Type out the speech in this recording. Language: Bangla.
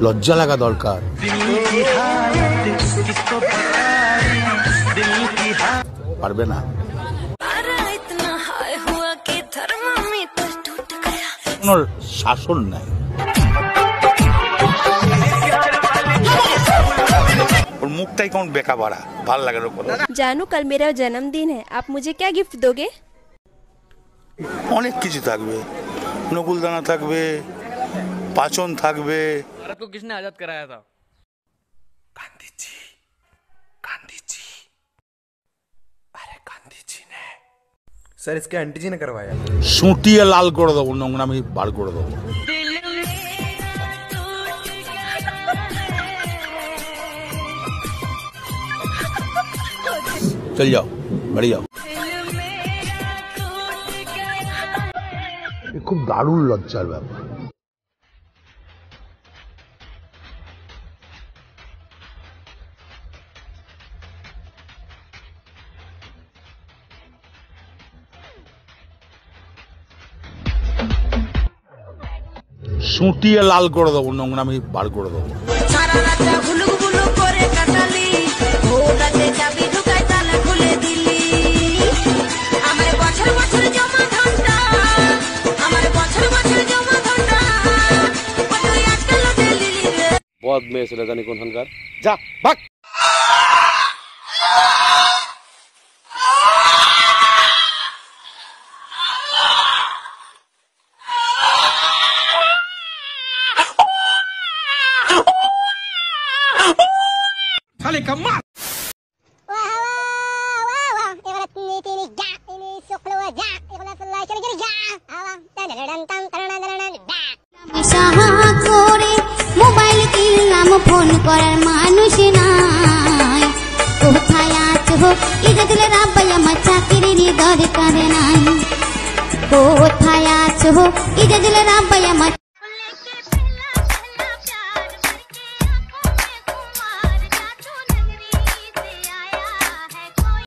লজ্জা লাগা দরকার। পারবে না। কোনো শাসন নাই। और मुक्ता ही कौन बेका बाड़ा भाल लगे रो बोलो। जानू कल मेरा जन्मदिन है, आप मुझे क्या गिफ्ट दोगे? অনেক কিছু থাকবে, নকুলদানা থাকবে, পাচন থাকবে। भारत को किसने आजाद कराया था? गांधी जी, गांधी जी, अरे गांधी जी ने। सर इसके आंटी जी ने करवाया। सूटिए लाल করে দেবো, নোংরামি বার করে দেবো। चल जाओ, बढ़ जाओ। খুব দারুণ লজ্জার ব্যাপার। সুটিয়ে লাল করে দেবো, নোংরামি বার করে দেবো। बहुत में से जानी कौन हनकार जा भाग। खाली कम्मा মোবাইল কিনলাম ফোন করার মানুষ নাই, কোথায় আছো ইজ্জতের রাব্বাই আমার চাকরির দরকার নাই, কোথায় আছো ইজ্জতের রাব্বাই আমার